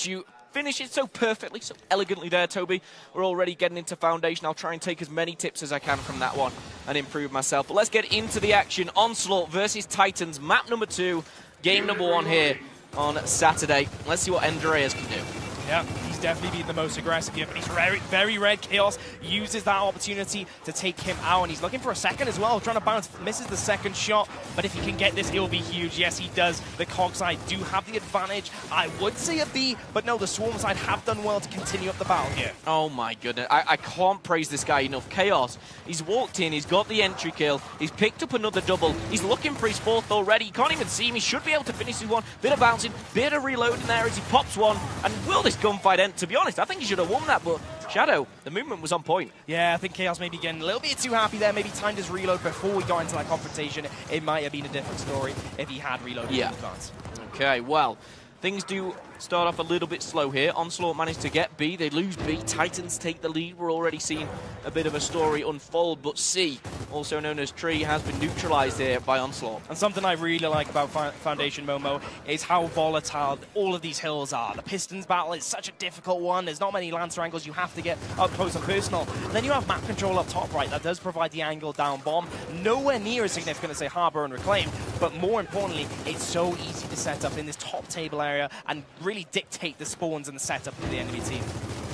You finish it so perfectly, so elegantly there, Toby. We're already getting into Foundation. I'll try and take as many tips as I can from that one and improve myself. But let's get into the action. Onslaught versus Titans, map number 2, game number 1 here on Saturday. Let's see what Andreas can do. Yeah, he's definitely been the most aggressive here, but he's very red. Chaos uses that opportunity to take him out, and he's looking for a second as well, trying to bounce, misses the second shot, but if he can get this, it'll be huge. Yes, he does. The COG side do have the advantage. I would say a B, but no, the Swarm side have done well to continue up the battle here. Oh my goodness, I can't praise this guy enough. Chaos, he's walked in, he's got the entry kill, he's picked up another double, he's looking for his 4th already, he can't even see him, he should be able to finish his one. Bit of bouncing, bit of reloading there as he pops one, and will this gunfight end? To be honest, I think he should have won that, but Shadow, the movement was on point. Yeah, I think Chaos may be getting a little bit too happy there, maybe timed his reload before we got into that confrontation. It might have been a different story if he had reloaded in advance. Okay, well, things do start off a little bit slow here. Onslaught managed to get B, they lose B, Titans take the lead. We're already seeing a bit of a story unfold, but C, also known as Tree, has been neutralized here by Onslaught. And something I really like about Foundation, Momo, is how volatile all of these hills are. The Pistons battle is such a difficult one. There's not many Lancer angles. You have to get up close and personal. And then you have map control up top right. That does provide the angle down bomb. Nowhere near as significant as, say, Harbor and Reclaim. But more importantly, it's so easy to set up in this top table area and really dictate the spawns and the setup for the enemy team.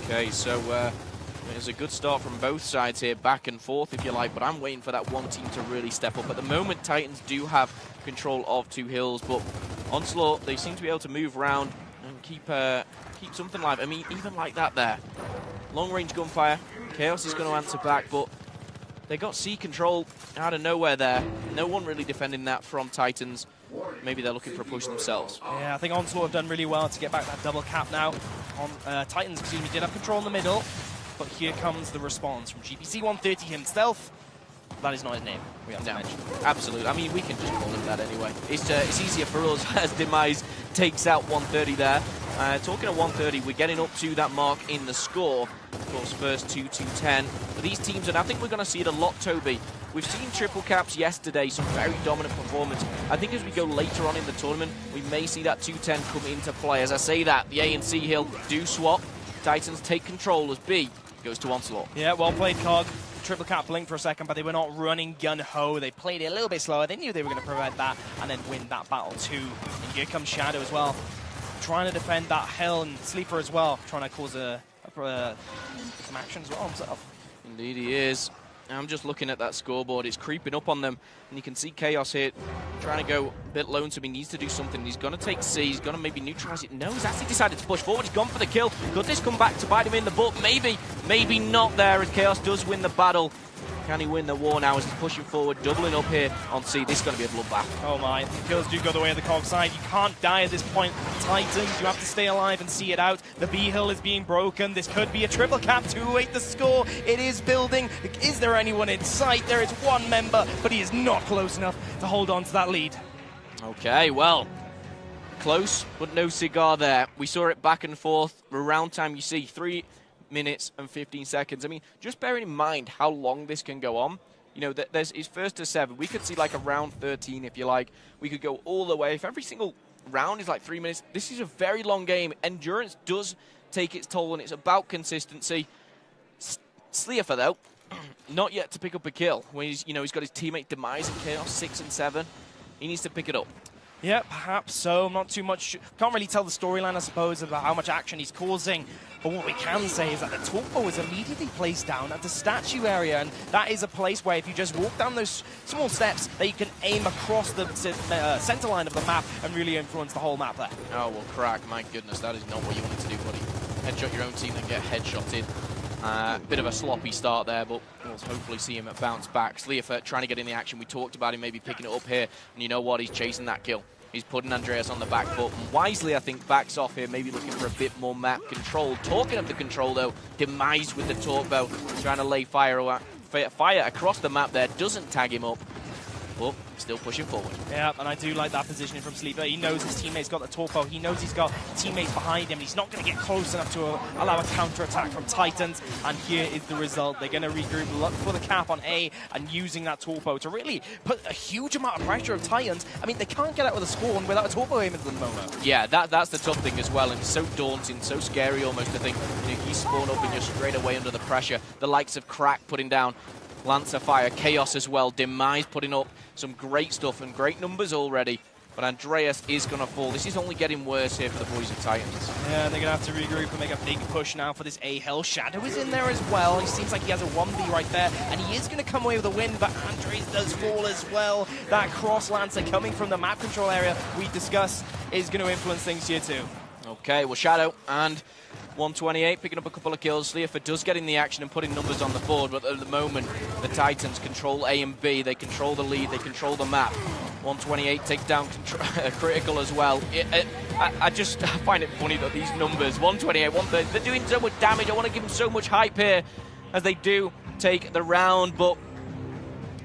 Okay, so there's a good start from both sides here, back and forth if you like, but I'm waiting for that one team to really step up. At the moment, Titans do have control of 2 hills, but Onslaught, they seem to be able to move around and keep something alive. I mean, even like that there. Long-range gunfire, Chaos is going to answer back, but they got C control out of nowhere there. No one really defending that from Titans. Maybe they're looking for a push themselves. Yeah, I think Onslaught have done really well to get back that double cap now. Titans, excuse me, did have control in the middle, but here comes the response from GPC 130 himself. That is not his name, we have to mention. Absolutely. I mean, we can just call him that anyway. It's easier for us as Demise takes out 130 there. Talking of 130, we're getting up to that mark in the score. Of course, first 2-2-10. For these teams, and I think we're going to see it a lot, Toby. We've seen triple caps yesterday, some very dominant performance. I think as we go later on in the tournament, we may see that 210 come into play. As I say that, the A and C hill do swap. Titans take control as B goes to Onslaught. Yeah, well played, COG. Triple cap blinked for a second, but they were not running gun-ho. They played it a little bit slower. They knew they were going to prevent that and then win that battle too. And here comes Shadow as well, trying to defend that hill, and Sleeper as well, trying to cause some action as well himself. Indeed he is. I'm just looking at that scoreboard. It's creeping up on them. And you can see Chaos here trying to go a bit lonesome. He needs to do something. He's going to take C. He's going to maybe neutralize it. No, he's actually decided to push forward. He's gone for the kill. Could this come back to bite him in the butt? Maybe. Maybe not there as Chaos does win the battle. Can he win the war now as he's pushing forward, doubling up here on C? This is going to be a bloodbath. Oh my, the kills do go the way of the COG side. You can't die at this point. Titans, you have to stay alive and see it out. The B hill is being broken. This could be a triple cap. 2-8 the score. It is building. Is there anyone in sight? There is one member, but he is not close enough to hold on to that lead. Okay, well, close, but no cigar there. We saw it back and forth. Around time, you see 3 minutes and 15 seconds. I mean, just bearing in mind how long this can go on. You know, it's first to 7. We could see like a round 13, if you like. We could go all the way. If every single round is like 3 minutes, this is a very long game. Endurance does take its toll, and it's about consistency. Sleeper, though, not yet to pick up a kill. When he's got his teammate Demise and Chaos 6 and 7. He needs to pick it up. Yeah, perhaps so. Not too much. Can't really tell the storyline, I suppose, about how much action he's causing. But what we can say is that the torpo is immediately placed down at the statue area, and that is a place where if you just walk down those small steps, that you can aim across the center line of the map and really influence the whole map there. Oh, well, crack. My goodness, that is not what you wanted to do, buddy. Headshot your own team and get headshotted. Bit of a sloppy start there, but we'll hopefully see him bounce back. Sleeper trying to get in the action. We talked about him maybe picking it up here, and you know what? He's chasing that kill. He's putting Andreas on the back foot, and wisely, I think, backs off here, maybe looking for a bit more map control. Talking of the control, though, Demise with the torpo, trying to lay fire across the map there, doesn't tag him up. but still pushing forward. Yeah, and I do like that positioning from Sleeper. He knows his teammate's got the torpo. He knows he's got teammates behind him. He's not going to get close enough to allow a counter-attack from Titans. And here is the result. They're going to regroup, look for the cap on A, and using that torpo to really put a huge amount of pressure on Titans. I mean, they can't get out with a spawn without a torpo aim at the moment. Yeah, that's the tough thing as well, and it's so daunting, so scary almost to think, you know, you spawn up and you're straight away under the pressure. The likes of Crack putting down Lancer Fire, Chaos as well, Demise putting up some great stuff and great numbers already. But Andreas is going to fall. This is only getting worse here for the boys of Titans. Yeah, they're going to have to regroup and make a big push now for this A hill. Shadow is in there as well. He seems like he has a 1v right there, and he is going to come away with a win, but Andreas does fall as well. That cross Lancer coming from the map control area we discussed is going to influence things here too. Okay, well, Shadow and 128 picking up a couple of kills. Sleeper does get in the action and putting numbers on the board, but at the moment, the Titans control A and B. They control the lead, they control the map. 128 takes down Critical as well. I just find it funny that these numbers, 128, 130, they're doing so much damage. I want to give them so much hype here as they do take the round, but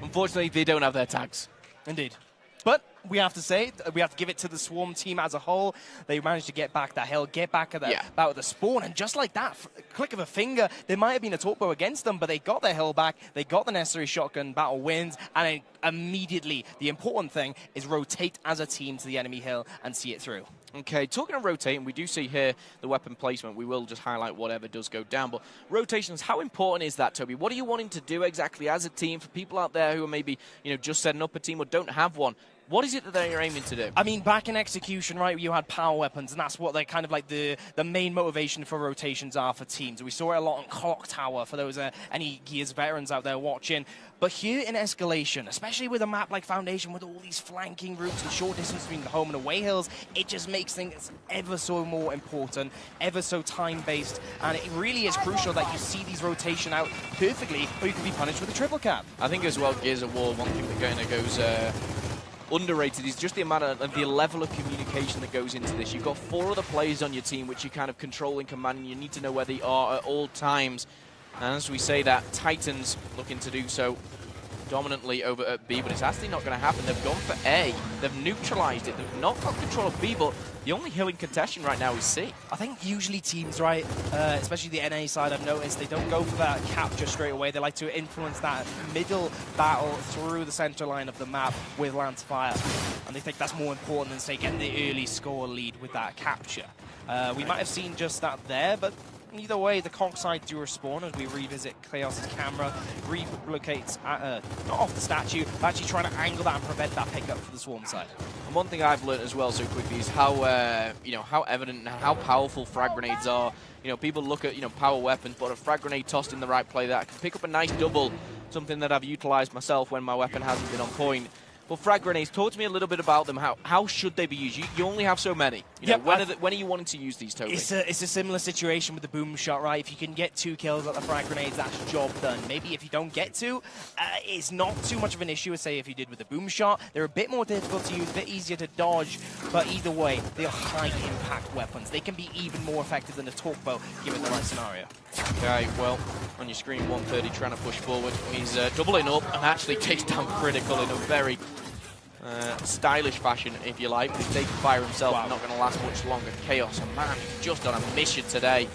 unfortunately, they don't have their tags. Indeed. But we have to say, we have to give it to the Swarm team as a whole. They managed to get back that hill, get back at the spawn, and just like that, click of a finger, there might have been a torpo against them, but they got their hill back, they got the necessary shotgun battle wins, and immediately, the important thing is rotate as a team to the enemy hill and see it through. Okay, talking of rotating, we do see here the weapon placement. We will just highlight whatever does go down, but rotations, how important is that, Toby? What are you wanting to do exactly as a team for people out there who are maybe, you know, just setting up a team or don't have one? What is it that they're aiming to do? I mean, back in Execution, right, you had power weapons, and that's what they're kind of like the main motivation for rotations are for teams. We saw it a lot on Clock Tower for those any Gears veterans out there watching. But here in Escalation, especially with a map like Foundation, with all these flanking routes, the short distance between the home and away hills, it just makes things ever so more important, ever so time-based, and it really is crucial that you see these rotation out perfectly, or you could be punished with a triple cap. I think as well, Gears of War, one thing that kind of goes underrated is just the amount of the level of communication that goes into this. You've got 4 other players on your team which you kind of control and command, and you need to know where they are at all times. And as we say that, Titans looking to do so dominantly over at B, but it's actually not going to happen. They've gone for A. They've neutralized it. They've not got control of B, but the only hill in contention right now is C. I think usually teams, right, especially the NA side, I've noticed, they don't go for that capture straight away. They like to influence that middle battle through the center line of the map with Lance Fire. And they think that's more important than, say, getting the early score lead with that capture. We might have seen just that there, but either way, the Conk side do respawn as we revisit Chaos's camera, relocates not off the statue, but actually trying to angle that and prevent that pickup for the Swarm side. And one thing I've learned as well so quickly is how you know, how evident and how powerful frag grenades are. You know, people look at, you know, power weapons, but a frag grenade tossed in the right play that can pick up a nice double, something that I've utilized myself when my weapon hasn't been on point. Well, frag grenades, talk to me a little bit about them. How should they be used? You only have so many. You know, when are you wanting to use these, Toby? It's a similar situation with the boom shot, right? If you can get 2 kills at the frag grenades, that's job done. Maybe if you don't get 2, it's not too much of an issue as, say, if you did with the boom shot. They're a bit more difficult to use, a bit easier to dodge, but either way, they are high-impact weapons. They can be even more effective than a torque bow, given the right scenario. Okay, well, on your screen, 130 trying to push forward. He's doubling up and actually takes down Critical in a very stylish fashion, if you like. He's taking fire himself, not going to last much longer. Chaos, a man who's just on a mission today.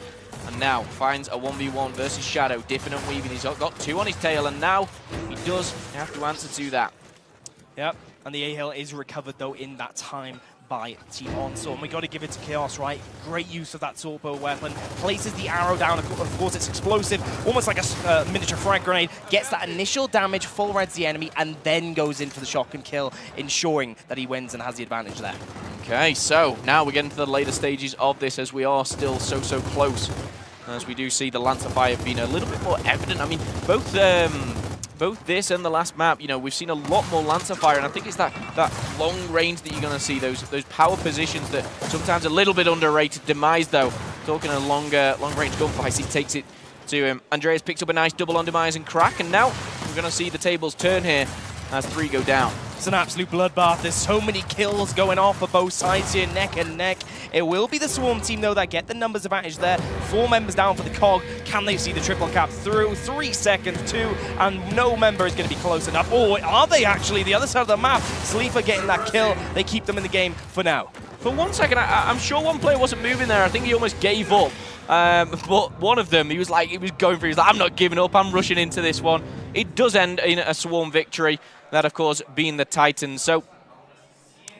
And now finds a 1v1 versus Shadow, dipping and weaving. He's got 2 on his tail, and now he does have to answer to that. Yep, and the A-Hill is recovered, though, in that time by Team Onslaught. And we got to give it to Chaos, right? Great use of that torpo weapon. Places the arrow down. Of course, it's explosive, almost like a miniature frag grenade. Gets that initial damage, full reds the enemy, and then goes in for the shotgun kill, ensuring that he wins and has the advantage there. Okay, so now we're getting to the later stages of this as we are still so close. As we do see the Lancer Fire being a little bit more evident. I mean, both this and the last map, you know, we've seen a lot more Lancer Fire, and I think it's that long range that you're going to see, those power positions that sometimes a little bit underrated. Demise, though, talking a long range gunfight, he takes it to him. Andreas picks up a nice double on Demise and Crack, and now we're going to see the tables turn here as 3 go down. It's an absolute bloodbath. There's so many kills going off for both sides here, neck and neck. It will be the Swarm team, though, that get the numbers advantage there. 4 members down for the COG. Can they see the triple cap through? 3 seconds, 2, and no member is going to be close enough. Oh, are they actually? The other side of the map. Sleeper getting that kill. They keep them in the game for now. For 1 second, I'm sure one player wasn't moving there. I think he almost gave up. But one of them, he was going for it. He was like, I'm not giving up. I'm rushing into this one. It does end in a Swarm victory. That, of course, being the Titans. So,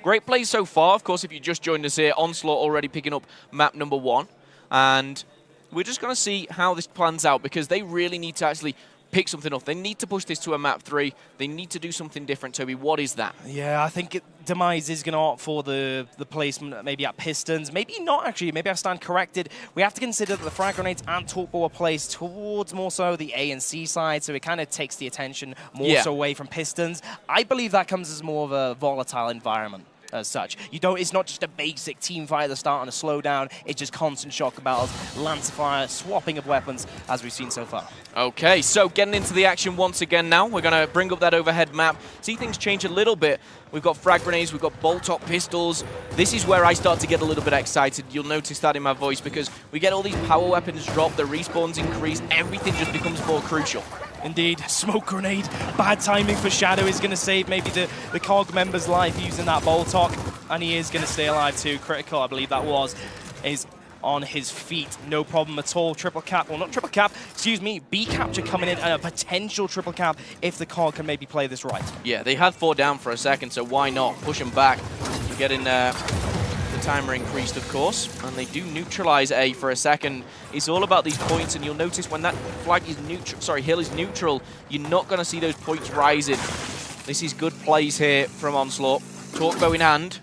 great play so far. Of course, if you just joined us here, Onslaught already picking up map number 1. And we're just going to see how this plans out, because they really need to actually pick something up. They need to push this to a map 3. They need to do something different, Toby. What is that? Yeah, I think Demise is going to opt for the placement maybe at Pistons. Maybe not, actually. Maybe I stand corrected. We have to consider that the frag grenades and torque bow are placed towards more so the A and C side, so it kind of takes the attention more so away from Pistons. I believe that comes as more of a volatile environment. As such, it's not just a basic team fight at the start and a slowdown. It's just constant shock battles, lance fire, swapping of weapons, as we've seen so far. Okay, so getting into the action once again now. We're going to bring up that overhead map, see things change a little bit. We've got frag grenades, we've got bolt-top pistols. This is where I start to get a little bit excited. You'll notice that in my voice, because we get all these power weapons drop, the respawns increase, everything just becomes more crucial. Indeed, smoke grenade. Bad timing for Shadow is going to save maybe the COG member's life using that Boltok, and he is going to stay alive too. Critical, I believe that was, is on his feet. No problem at all. Triple cap, well, not triple cap, excuse me, B capture coming in, and a potential triple cap if the COG can maybe play this right. Yeah, they had 4 down for a second, so why not push them back? You're getting the timer increased, of course, and they do neutralize A for a second. It's all about these points, and you'll notice when that flag is neutral, sorry, hill is neutral, you're not going to see those points rising. This is good plays here from Onslaught. Torque bow in hand.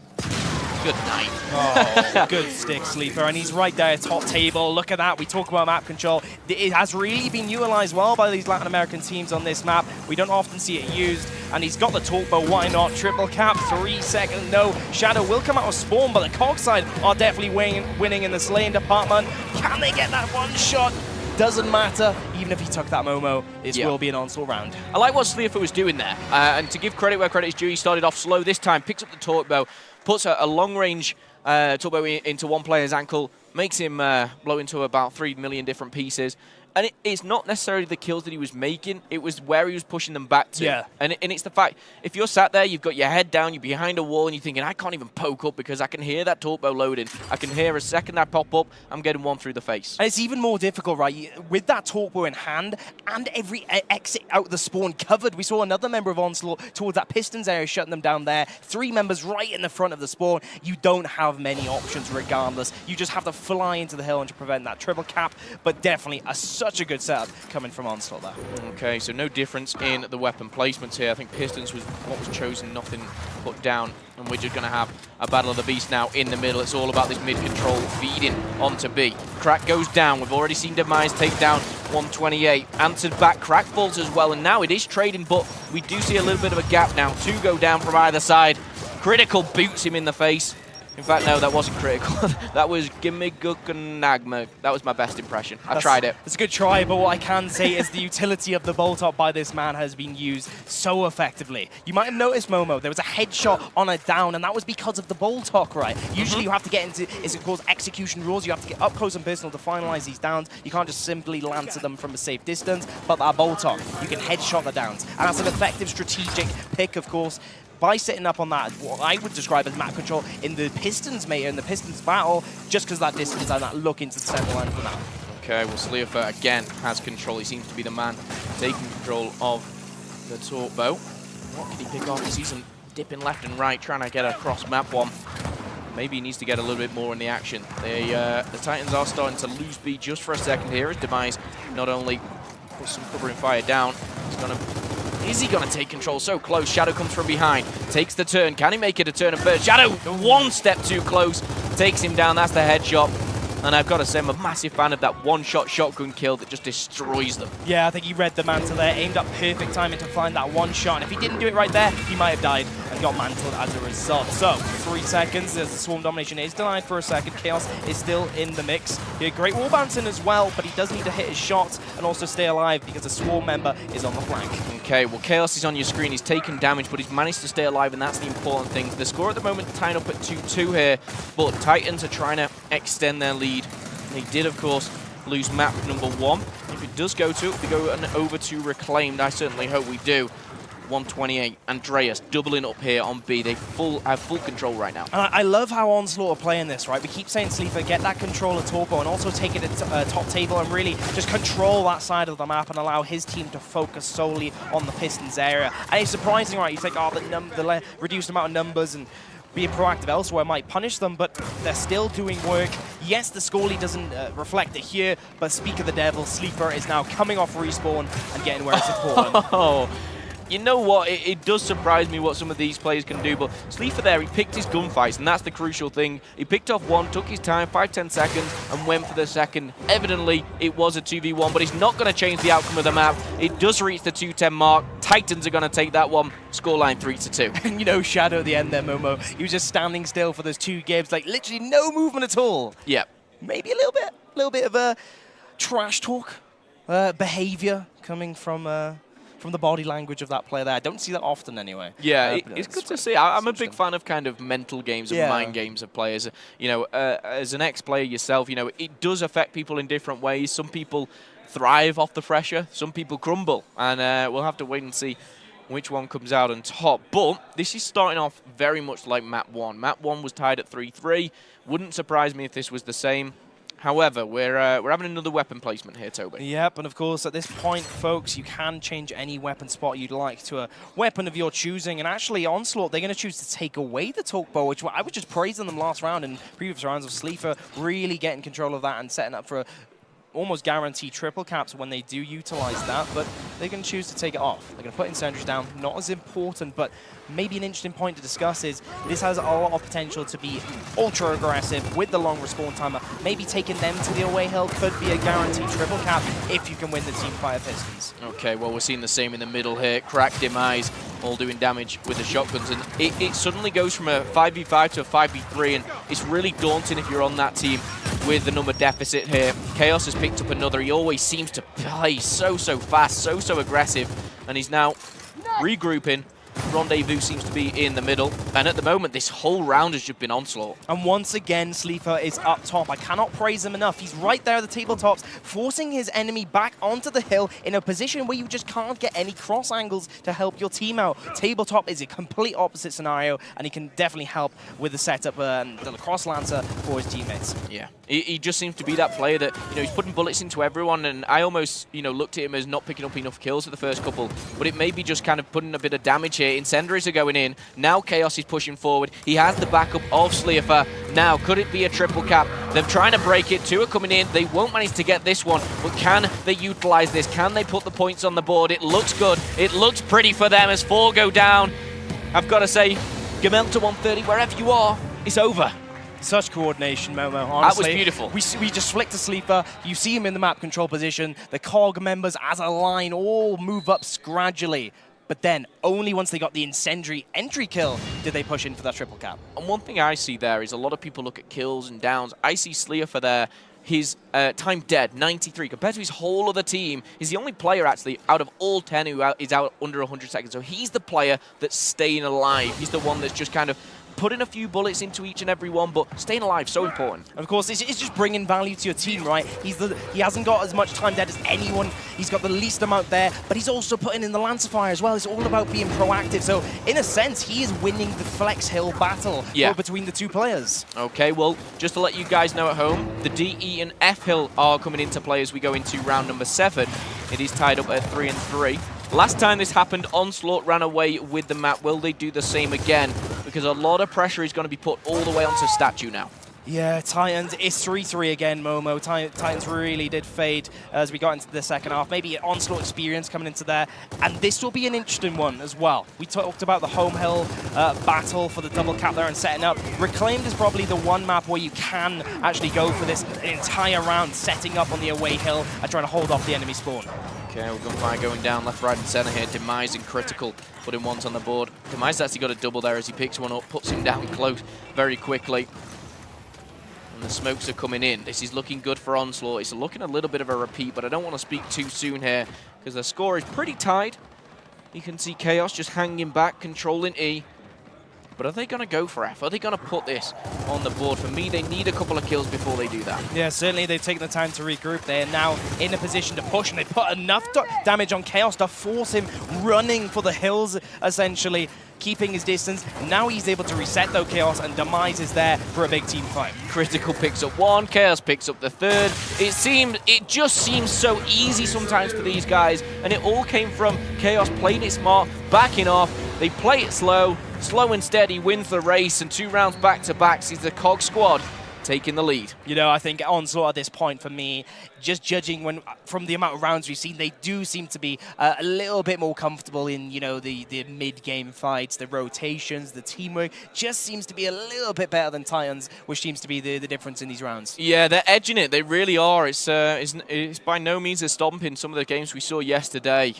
Good night. Oh, good stick, Sleeper. And he's right there, top table. Look at that. We talk about map control. It has really been utilized well by these Latin American teams on this map. We don't often see it used. And he's got the torque bow. Why not? Triple cap, 3 seconds. No, Shadow will come out of spawn, but the COG side are definitely winning in the slaying department. Can they get that one shot? Doesn't matter. Even if he took that Momo, it will be an Onslaught round. I like what Sleeper was doing there. And to give credit where credit is due, he started off slow this time, picks up the torque bow, puts a long-range torque bow into one player's ankle, makes him blow into about 3 million different pieces. And it's not necessarily the kills that he was making, it was where he was pushing them back to. Yeah. And it's the fact, if you're sat there, you've got your head down, you're behind a wall, and you're thinking, I can't even poke up because I can hear that torque bow loading. I can hear a second I pop up, I'm getting one through the face. And it's even more difficult, right? With that torque bow in hand and every exit out the spawn covered. We saw another member of Onslaught towards that Pistons area, shutting them down there. 3 members right in the front of the spawn. You don't have many options regardless. You just have to fly into the hill and to prevent that triple cap, but definitely such a good setup coming from Onslaught there. Okay, so no difference in the weapon placements here. I think Pistons was what was chosen, nothing put down, and we're just going to have a Battle of the Beast now in the middle. It's all about this mid-control feeding onto B. Crack goes down. We've already seen Demise take down 128. Answered back, Crack falls as well, and now it is trading, but we do see a little bit of a gap now. 2 go down from either side. Critical boots him in the face. In fact, no, that wasn't critical. That was Gimme Nagma. That was my best impression. I tried it. It's a good try, but what I can say is the utility of the bolt-up by this man has been used so effectively. You might have noticed, Momo, there was a headshot on a down, and that was because of the bolt-up, right? Usually you have to get into, it's of course execution rules. You have to get up close and personal to finalize these downs. You can't just simply lance them from a safe distance, but that bolt-up, you can headshot the downs. And that's an effective strategic pick, of course, by setting up on that, what I would describe as map control in the Pistons meta, in the Pistons battle, just because that distance and that look into the center line for now. Okay, well, Sleeper again has control. He seems to be the man taking control of the torque bow. What can he pick off? He sees him dipping left and right, trying to get across map 1. Maybe he needs to get a little bit more in the action. The Titans are starting to lose B just for a second here as Demise not only puts some covering fire down, is he going to take control? So close. Shadow comes from behind. Takes the turn. Can he make it a turn and burst? Shadow, 1 step too close. Takes him down. That's the headshot. And I've got to say, I'm a massive fan of that one-shot shotgun kill that just destroys them. Yeah, I think he read the mantle there, aimed up perfect timing to find that one shot. And if he didn't do it right there, he might have died and got mantled as a result. So, 3 seconds as the Swarm domination is denied for a second. Chaos is still in the mix. He had great wall bouncing as well, but he does need to hit his shots and also stay alive because the Swarm member is on the flank. Okay, well, Chaos is on your screen. He's taken damage, but he's managed to stay alive, and that's the important thing. The score at the moment tying up at 2-2 here, but Titans are trying to extend their lead. They did, of course, lose map number 1. If it does go to it, we go over to Reclaimed. I certainly hope we do. 128. Andreas doubling up here on B. They have full control right now. And I love how Onslaught are playing this, right? We keep saying Sleeper, get that control of Torpo and also take it to top table and really just control that side of the map and allow his team to focus solely on the Pistons area. And it's surprising, right? You think, oh, the reduced amount of numbers and being proactive elsewhere might punish them, but they're still doing work. Yes, the score lead doesn't reflect it here, but speak of the devil, Sleeper is now coming off respawn and getting where it's important. Oh. You know what, it does surprise me what some of these players can do, but Sleeper there, he picked his gunfights, and that's the crucial thing. He picked off one, took his time, 5-10 seconds, and went for the second. Evidently, it was a 2v1, but he's not going to change the outcome of the map. It does reach the 210 mark. Titans are going to take that one. Scoreline 3-2. And you know, Shadow at the end there, Momo, he was just standing still for those 2 games, like literally no movement at all. Yeah. Maybe a little bit of a trash talk behavior coming from the body language of that player there. I don't see that often anyway. Yeah, it's good to see. I'm a big fan of kind of mental games and mind games of players. You know, as an ex-player yourself, you know, it does affect people in different ways. Some people thrive off the pressure, some people crumble, and we'll have to wait and see which one comes out on top. But this is starting off very much like map 1. Map 1 was tied at 3-3. Wouldn't surprise me if this was the same. However, we're having another weapon placement here, Toby. Yep, and of course, at this point, folks, you can change any weapon spot you'd like to a weapon of your choosing. And actually, Onslaught, they're going to choose to take away the Talk Bow, which I was just praising them last round and previous rounds of Sleeper, really getting control of that and setting up for a almost guarantee triple caps when they do utilize that, but they're going to choose to take it off. They're going to put incendiaries down, not as important, but maybe an interesting point to discuss is this has a lot of potential to be ultra aggressive with the long respawn timer. Maybe taking them to the away hill could be a guaranteed triple cap if you can win the team fire Pistons. Okay, well, we're seeing the same in the middle here. Crack, Demise, all doing damage with the shotguns, and it suddenly goes from a 5v5 to a 5v3, and it's really daunting if you're on that team with the number deficit here. Chaos has picked up another. He always seems to play so fast, so aggressive, and he's now regrouping. Rendezvous seems to be in the middle, and at the moment this whole round has just been Onslaught. And once again, Sleeper is up top. I cannot praise him enough. He's right there at the tabletops, forcing his enemy back onto the hill in a position where you just can't get any cross angles to help your team out. Tabletop is a complete opposite scenario, and he can definitely help with the setup and the cross lancer for his teammates. Yeah, he just seems to be that player that, you know, he's putting bullets into everyone, and I almost, you know, looked at him as not picking up enough kills for the first couple, but it may be just kind of putting a bit of damage here. Incendiaries are going in. Now Chaos is pushing forward. He has the backup of Sleeper. Now, could it be a triple cap? They're trying to break it. 2 are coming in. They won't manage to get this one, but can they utilize this? Can they put the points on the board? It looks good. It looks pretty for them as 4 go down. I've got to say, Gamel to 130, wherever you are, it's over. Such coordination, Momo, honestly. That was beautiful. We just flick to Sleeper. You see him in the map control position. The COG members as a line all move up gradually. But then, only once they got the incendiary entry kill did they push in for that triple cap. And one thing I see there is a lot of people look at kills and downs. I see Sleeper there. His time dead, 93. Compared to his whole other team, he's the only player, actually, out of all 10 who is out under 100 seconds. So he's the player that's staying alive. He's the one that's just kind of putting a few bullets into each and every one, but staying alive, so important. Of course, it's just bringing value to your team, right? He hasn't got as much time dead as anyone. He's got the least amount there, but he's also putting in the Lancer Fire as well. It's all about being proactive. So, in a sense, he is winning the Flex Hill battle between the 2 players. Okay, well, just to let you guys know at home, the D, E, and F Hill are coming into play as we go into round number 7. It is tied up at 3-3. Last time this happened, Onslaught ran away with the map. Will they do the same again? Because a lot of pressure is going to be put all the way onto Statue now. Yeah, Titans, it's 3-3 again, Momo. Titans really did fade as we got into the second half. Maybe Onslaught experience coming into there. And this will be an interesting one as well. We talked about the home hill battle for the double cap there and setting up. Reclaimed is probably the one map where you can actually go for this entire round, setting up on the away hill and trying to hold off the enemy spawn. Okay, we're Gunfire going down left, right, and center here. Demise and Critical putting ones on the board. Demise actually got a double there as he picks one up, puts him down close very quickly. And the smokes are coming in. This is looking good for Onslaught. It's looking a little bit of a repeat, but I don't want to speak too soon here because the score is pretty tied. You can see Chaos just hanging back, controlling E. But are they going to go for F? Are they going to put this on the board? For me, they need a couple of kills before they do that. Yeah, certainly they've taken the time to regroup. They're now in a position to push, and they put enough damage on Chaos to force him running for the hills, essentially, keeping his distance. Now he's able to reset, though, Chaos, and Demise is there for a big team fight. Critical picks up one, Chaos picks up the third. It just seems so easy sometimes for these guys, and it all came from Chaos playing it smart, backing off. They play it slow and steady, wins the race, and 2 rounds back-to-back sees the COG squad taking the lead. You know, I think Onslaught at this point, for me, just judging from the amount of rounds we've seen, they do seem to be a little bit more comfortable in, you know, the mid-game fights, the rotations, the teamwork. Just seems to be a little bit better than Titans, which seems to be the difference in these rounds. Yeah, they're edging it. They really are. It's by no means a stomping. Some of the games we saw yesterday,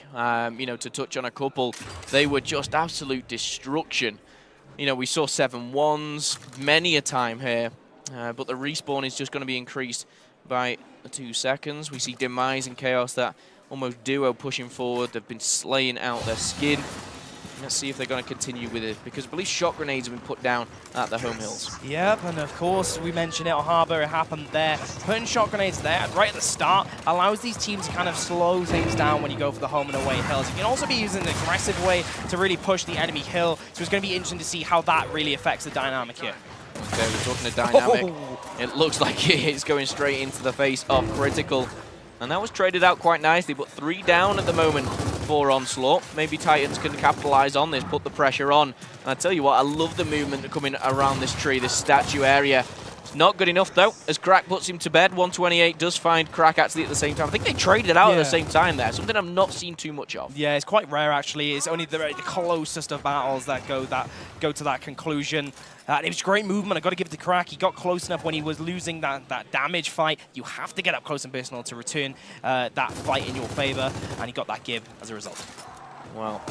you know, to touch on a couple, they were just absolute destruction. You know, we saw 7-1s many a time here. But the respawn is just going to be increased by 2 seconds. We see Demise and Chaos, that almost duo pushing forward. They've been slaying out their skin. Let's see if they're going to continue with it, because I believe shot grenades have been put down at the home hills. Yep, and of course, we mentioned it on Harbour, it happened there. Putting shot grenades there right at the start allows these teams to kind of slow things down when you go for the home and away hills. You can also be using an aggressive way to really push the enemy hill, so it's going to be interesting to see how that really affects the dynamic here. Okay, we're talking a dynamic. It looks like it's going straight into the face of Critical. And that was traded out quite nicely, but 3 down at the moment for Onslaught. Maybe Titans can capitalize on this, put the pressure on. And I tell you what, I love the movement coming around this tree, this statue area. It's not good enough, though, as Crack puts him to bed. 128 does find Crack actually at the same time. I think they traded out at the same time there, something I've not seen too much of. Yeah, it's quite rare, actually. It's only the closest of battles that go to that conclusion. It was great movement. I've got to give it to Crack. He got close enough when he was losing that damage fight. You have to get up close and personal to return that fight in your favor, and he got that give as a result. Well,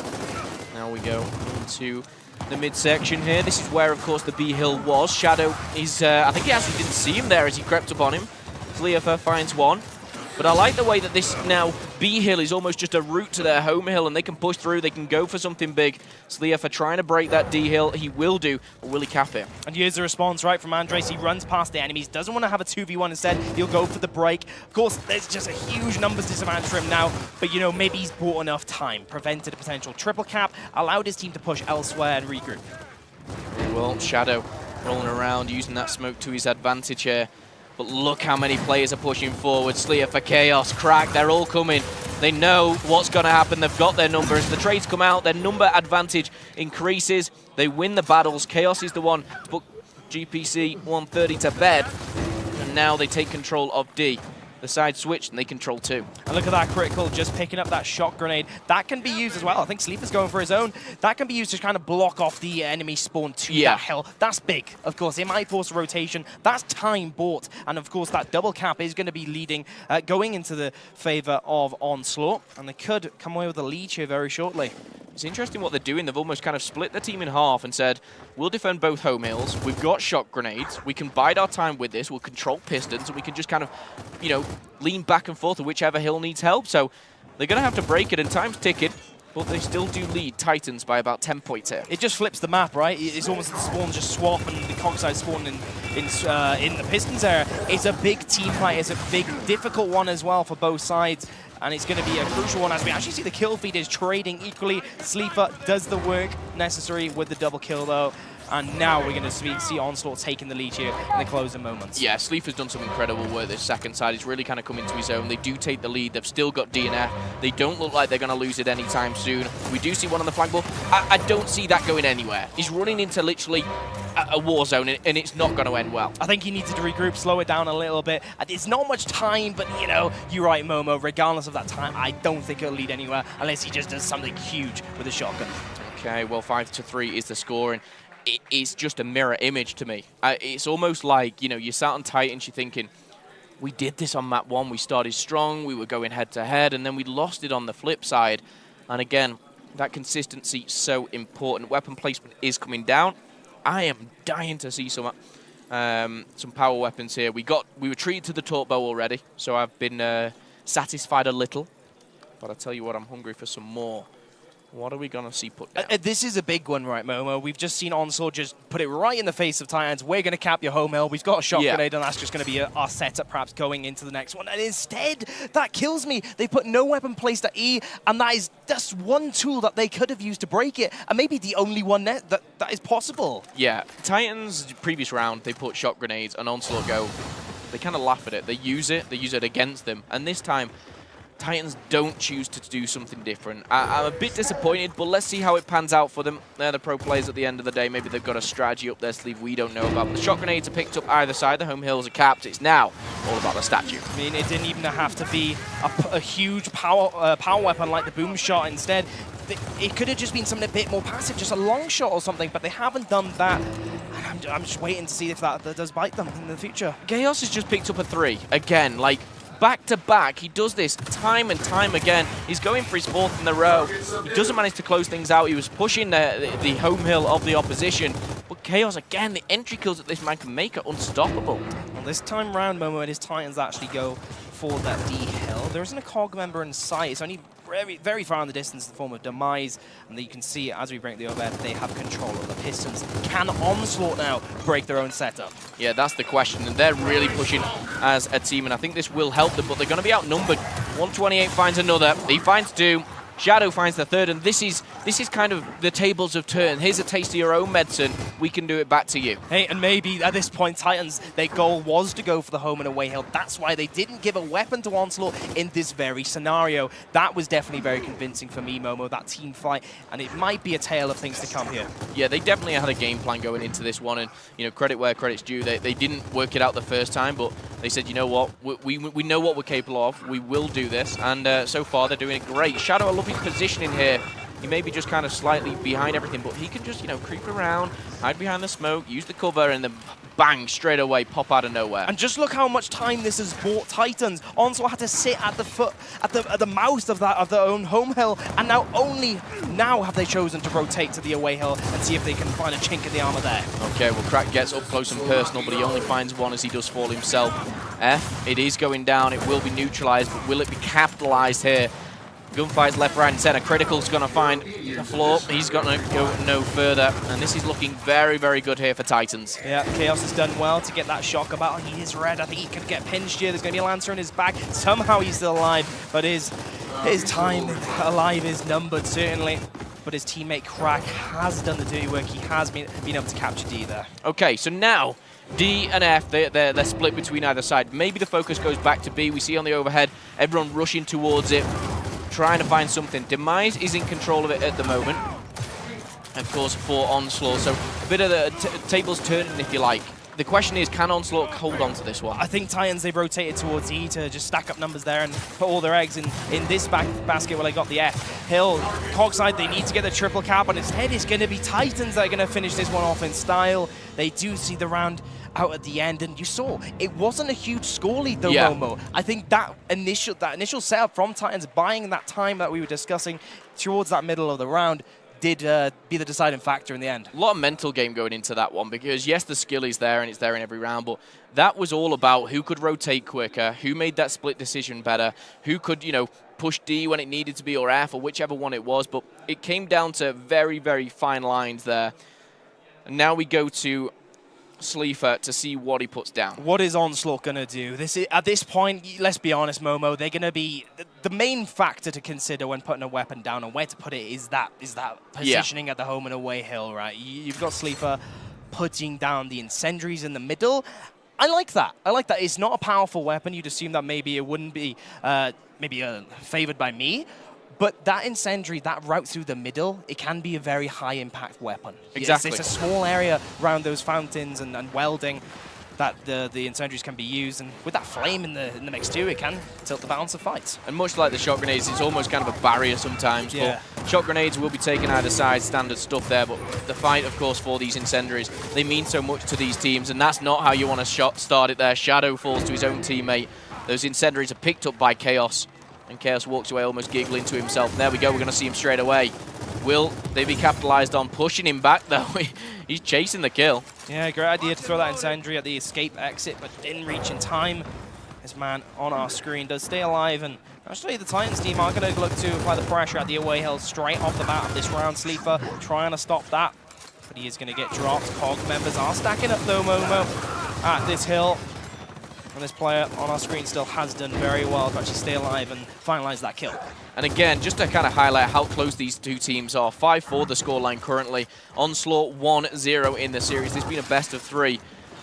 now we go into the midsection here. This is where, of course, the B hill was. Shadow is, I think he actually didn't see him there as he crept up on him. Sleefer finds one. But I like the way that this now B hill is almost just a route to their home hill, and they can push through, they can go for something big. Sleefer trying to break that D hill. He will do, or will he cap it? And here's the response, right, from Andres. He runs past the enemies, doesn't want to have a 2v1 instead. He'll go for the break. Of course, there's just a huge numbers disadvantage for him now, but, you know, maybe he's bought enough time, prevented a potential triple cap, allowed his team to push elsewhere and regroup. Well, Shadow rolling around, using that smoke to his advantage here. But look how many players are pushing forward. Sleer for Chaos, Crack, they're all coming. They know what's going to happen. They've got their numbers. The trades come out. Their number advantage increases. They win the battles. Chaos is the one to put GPC 130 to bed. And now they take control of D. The side switch, and they control 2. And look at that Critical, just picking up that shot grenade. That can be used as well. I think Sleeper's going for his own. That can be used to kind of block off the enemy spawn to that hill. That's big. Of course, it might force a rotation. That's time bought. And of course, that double cap is going to be leading, going into the favor of Onslaught. And they could come away with a lead here very shortly. It's interesting what they're doing. They've almost kind of split the team in half and said, we'll defend both home hills. We've got shot grenades. We can bide our time with this. We'll control pistons, and we can just kind of, you know, lean back and forth to whichever hill needs help. So they're going to have to break it, and time's ticking. But they still do lead Titans by about 10 points here. It just flips the map, right? It's almost the spawns just swap, and the COG side spawn in the Pistons area. It's a big team fight. It's a big, difficult one as well for both sides. And it's going to be a crucial one as we actually see the kill feed is trading equally. Sleeper does the work necessary with the double kill, though. And now we're going to see Onslaught taking the lead here in the closing moments. Yeah, Sleeper's done some incredible work this second side. He's really kind of come into his own. They do take the lead. They've still got DNF. They don't look like they're going to lose it anytime soon. We do see one on the flank, but I don't see that going anywhere. He's running into literally a war zone, and it's not going to end well. I think he needed to regroup, slow it down a little bit. It's not much time, but, you know, you're right, Momo. Regardless of that time, I don't think it'll lead anywhere unless he just does something huge with a shotgun. Okay, well, 5-3 is the score, and it's just a mirror image to me. It's almost like, you know, you sat on Titans, you're thinking, we did this on map 1. We started strong, we were going head-to-head, and then we lost it on the flip side. And again, that consistency is so important. Weapon placement is coming down. I am dying to see some power weapons here. We were treated to the torque bow already, so I've been satisfied a little. But I tell you what, I'm hungry for some more. What are we going to see put down? This is a big one, right, Momo? We've just seen Onslaught just put it right in the face of Titans. We're going to cap your home hill. We've got a shot grenade, and that's just going to be our setup perhaps going into the next one. And instead, that kills me. They put no weapon placed at E, and that is just one tool that they could have used to break it, and maybe the only one that is possible. Yeah, Titans, previous round, they put shot grenades, and Onslaught go, they kind of laugh at it. They use it against them. And this time, Titans don't choose to do something different. I'm a bit disappointed, but let's see how it pans out for them. They're the pro players at the end of the day. Maybe they've got a strategy up their sleeve we don't know about. But the shot grenades are picked up either side. The home hills are capped. It's now all about the statue. I mean, it didn't even have to be a huge power weapon like the boom shot. Instead, it could have just been something a bit more passive, just a long shot or something, but they haven't done that. And I'm just waiting to see if that does bite them in the future. Chaos has just picked up a 3. Again, like, back-to-back, he does this time and time again. He's going for his 4th in a row. He doesn't manage to close things out. He was pushing the home hill of the opposition. But Chaos, again, the entry kills that this man can make are unstoppable. Well, this time round, Momo, and his Titans actually go for that D hill. There isn't a cog member in sight. It's only very, very far in the distance in the form of Demise. And you can see as we break the overhead, they have control of the Pistons. Can Onslaught now break their own setup? Yeah, that's the question. And they're really pushing as a team. And I think this will help them, but they're going to be outnumbered. 128 finds another. He finds 2. Shadow finds the 3rd, and this is kind of the tables have turned. Here's a taste of your own medicine. We can do it back to you. Hey, and maybe at this point, Titans, their goal was to go for the home and away hill. That's why they didn't give a weapon to Onslaught in this very scenario. That was definitely very convincing for me, Momo, that team fight, and it might be a tale of things to come here. Yeah, they definitely had a game plan going into this one, and you know, credit where credit's due. They didn't work it out the first time, but they said, you know what, we know what we're capable of. We will do this, and so far they're doing it great. Shadow, I love his positioning here. He may be just kind of slightly behind everything, but he can just, you know, creep around, hide behind the smoke, use the cover, and then bang, straight away, pop out of nowhere. And just look how much time this has bought Titans. Onslaught had to sit at the foot, at the mouth of their own home hill, and only now have they chosen to rotate to the away hill and see if they can find a chink in the armor there. Okay, well, Crack gets up close and personal, but he only finds one as he does fall himself. It is going down. It will be neutralized, but will it be capitalized here? Gunfights left, right, and center. Critical's going to find the floor. He's going to go no further. And this is looking very, very good here for Titans. Yeah, Chaos has done well to get that shock about. He is red. I think he could get pinched here. There's going to be a Lancer in his back. Somehow he's still alive, but his time alive is numbered, certainly. But his teammate Crack has done the dirty work. He has been able to capture D there. Okay, so now D and F, they're split between either side. Maybe the focus goes back to B. We see on the overhead, everyone rushing towards it, trying to find something. Demise is in control of it at the moment, of course, for Onslaught. So a bit of the tables turning, if you like. The question is, can Onslaught hold on to this one? I think Titans, they've rotated towards E to just stack up numbers there and put all their eggs in this basket where they got the F. Hill, Cogside, they need to get the triple cap, and instead it's going to be Titans that are going to finish this one off in style. They do see the round out at the end, and you saw it wasn't a huge score lead though, Momo. I think that initial setup from Titans, buying that time that we were discussing towards that middle of the round, did be the deciding factor in the end. A lot of mental game going into that one, because yes, the skill is there and it's there in every round, but that was all about who could rotate quicker, who made that split decision better, who could, you know, push D when it needed to be, or F, or whichever one it was. But it came down to very, very fine lines there. And now we go to Sleeper to see what he puts down. What is Onslaught going to do? At this point, let's be honest, Momo, they're going to be the main factor to consider when putting a weapon down, and where to put it is that positioning at the home and away hill, right? You've got Sleeper putting down the incendiaries in the middle. I like that. I like that. It's not a powerful weapon. You'd assume that maybe it wouldn't be favored by me. But that incendiary, that route through the middle, it can be a very high impact weapon. Exactly. It's a small area around those fountains and welding that the incendiaries can be used, and with that flame in the mix too, it can tilt the balance of fights. And much like the shot grenades, it's almost kind of a barrier sometimes. Yeah. But shot grenades will be taken either side, standard stuff there. But the fight, of course, for these incendiaries, they mean so much to these teams, and that's not how you want to start it there. Shadow falls to his own teammate. Those incendiaries are picked up by Chaos, and Chaos walks away almost giggling to himself. There we go, we're going to see him straight away. Will they be capitalized on? Pushing him back, though. He's chasing the kill. Yeah, great idea to throw that incendiary at the escape exit, but didn't reach in time. This man on our screen does stay alive, and actually the Titans team are going to look to apply the pressure at the away hill straight off the bat of this round. Sleeper trying to stop that, but he is going to get dropped. COG members are stacking up though, Momo, at this hill. And this player on our screen still has done very well to actually stay alive and finalize that kill. And again, just to kind of highlight how close these two teams are, 5-4 the scoreline currently. Onslaught 1-0 in the series. There's been a best of 3.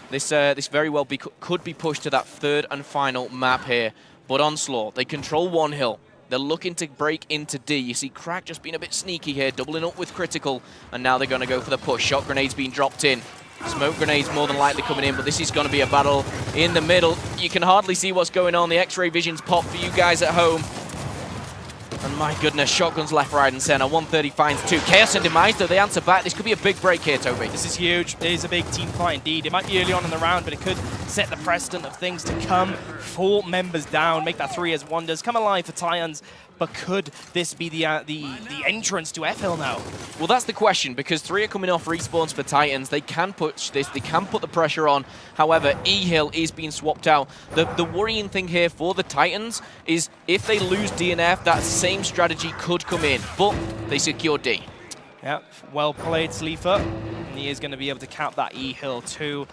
This very well could be pushed to that third and final map here. But Onslaught, they control one hill. They're looking to break into D. You see Crack just being a bit sneaky here, doubling up with Critical. And now they're going to go for the push. Shot grenades being dropped in. Smoke grenades more than likely coming in, but this is going to be a battle in the middle. You can hardly see what's going on. The X-ray vision's popped for you guys at home. And my goodness, shotguns left, right, and center. 130 finds 2. Chaos and Demise, though, they answer back. This could be a big break here, Toby. This is huge. It is a big team fight indeed. It might be early on in the round, but it could set the precedent of things to come. 4 members down, make that 3 as wonders. Come alive for Titans. But could this be the entrance to F-Hill now? Well, that's the question, because 3 are coming off respawns for Titans. They can push this. They can put the pressure on. However, E-Hill is being swapped out. The worrying thing here for the Titans is if they lose DNF, that same strategy could come in. But they secure D. Yeah, well played, Sleeper. And he is going to be able to cap that E-Hill too.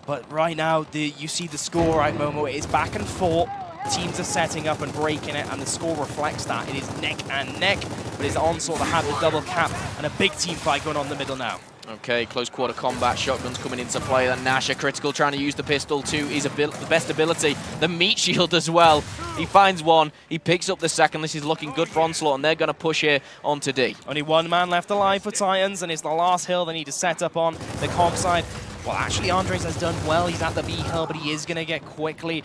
But right now, you see the score, right, Momo? It is back and forth. Teams are setting up and breaking it, and the score reflects that. It is neck and neck, but it's Onslaught that had the double cap, and a big team fight going on in the middle now. Okay, close quarter combat, shotguns coming into play. Then Nash, a Critical trying to use the pistol to his the best ability. The meat shield as well. He finds one, he picks up the second. This is looking good for Onslaught, and they're going to push here onto D. Only 1 man left alive for Titans, and it's the last hill they need to set up on the COG side. Well, actually, Andres has done well. He's at the B hill, but he is going to get quickly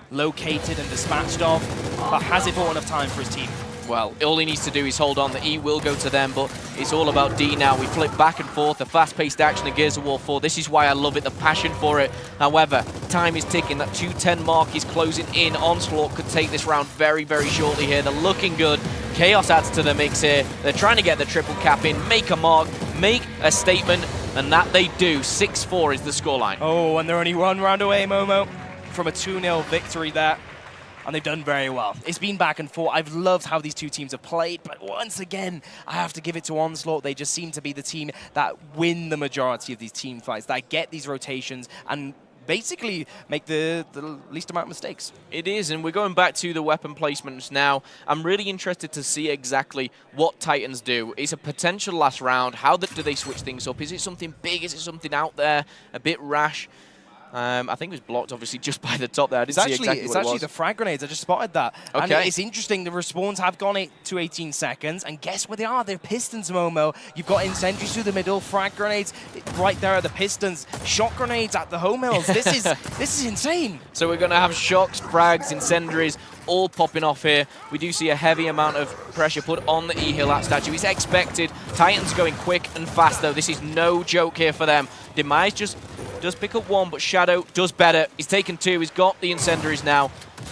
located and dispatched off. But has it bought enough time for his team? Well, all he needs to do is hold on. The E will go to them, but it's all about D now. We flip back and forth, the fast-paced action of Gears of War 4. This is why I love it, the passion for it. However, time is ticking. That 2:10 mark is closing in. Onslaught could take this round very, very shortly here. They're looking good. Chaos adds to the mix here. They're trying to get the triple cap in, make a mark, make a statement, and that they do. 6-4 is the scoreline. Oh, and they're only 1 round away, Momo, from a 2-0 victory there. And they've done very well. It's been back and forth. I've loved how these two teams have played, but once again, I have to give it to Onslaught. They just seem to be the team that win the majority of these team fights, that get these rotations and basically make the least amount of mistakes. It is, and we're going back to the weapon placements now. I'm really interested to see exactly what Titans do. It's a potential last round. How do they switch things up? Is it something big? Is it something out there? A bit rash? I think it was blocked, obviously, just by the top there. I didn't see exactly what it was. It's actually the frag grenades. I just spotted that. Okay. And it's interesting. The respawns have gone to 18 seconds. And guess where they are? They're Pistons, Momo. You've got incendiaries through the middle, frag grenades right there at the Pistons, shot grenades at the home hills. This is insane. So we're going to have shocks, frags, incendiaries, all popping off here. We do see a heavy amount of pressure put on the E-Hill at statue. It's expected. Titans going quick and fast, though. This is no joke here for them. Demise just does pick up 1, but Shadow does better. He's taken 2. He's got the incendiaries now,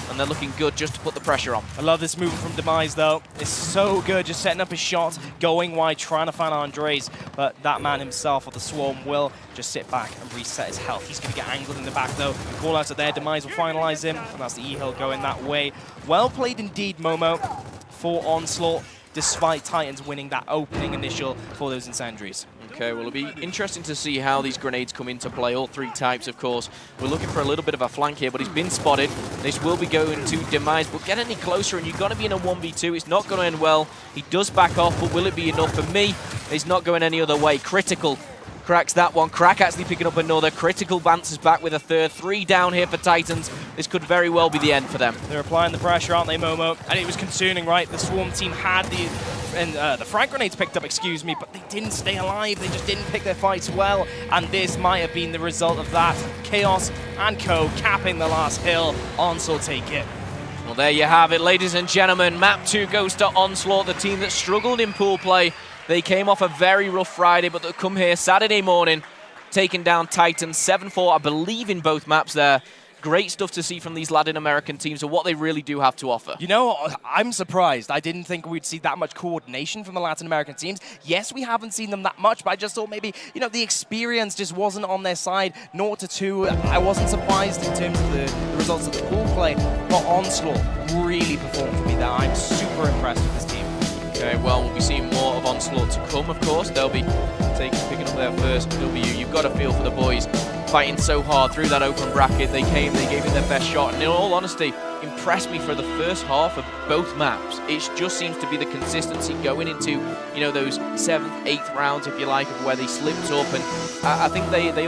and they're looking good just to put the pressure on. I love this movement from Demise, though. It's so good, just setting up his shot, going wide, trying to find Andres, but that man himself, or the Swarm, will just sit back and reset his health. He's going to get angled in the back, though. The call-outs are there. Demise will finalize him, and that's the E-Hill going that way. Well played indeed, Momo, for Onslaught, despite Titans winning that opening initial for those incendiaries. Okay, well, it'll be interesting to see how these grenades come into play. All 3 types, of course. We're looking for a little bit of a flank here, but he's been spotted. This will be going to Demise, but get any closer, and you've got to be in a 1v2. It's not going to end well. He does back off, but will it be enough? For me, it's not going any other way. Critical cracks that one. Crack actually picking up another. Critical bounces back with a third. 3 down here for Titans. This could very well be the end for them. They're applying the pressure, aren't they, Momo? And it was concerning, right? The Swarm team had the frag grenades picked up, excuse me, but they didn't stay alive. They just didn't pick their fights well, and this might have been the result of that. Chaos and Co. capping the last hill. Onslaught take it. Well, there you have it, ladies and gentlemen. Map 2 goes to Onslaught, the team that struggled in pool play. They came off a very rough Friday, but they'll come here Saturday morning, taking down Titans 7-4, I believe, in both maps there. Great stuff to see from these Latin American teams and what they really do have to offer. You know, I'm surprised. I didn't think we'd see that much coordination from the Latin American teams. Yes, we haven't seen them that much, but I just thought maybe, you know, the experience just wasn't on their side. 0-2, I wasn't surprised in terms of the results of the pool play, but Onslaught really performed for me there. I'm super impressed with this team. Okay, well, we'll be seeing more of Onslaught to come, of course. They'll be picking up their first W. You've got to feel for the boys fighting so hard through that open bracket. They came, they gave it their best shot, and in all honesty, impressed me for the first half of both maps. It just seems to be the consistency going into, you know, those 7th, 8th rounds, if you like, of where they slipped up, and I think they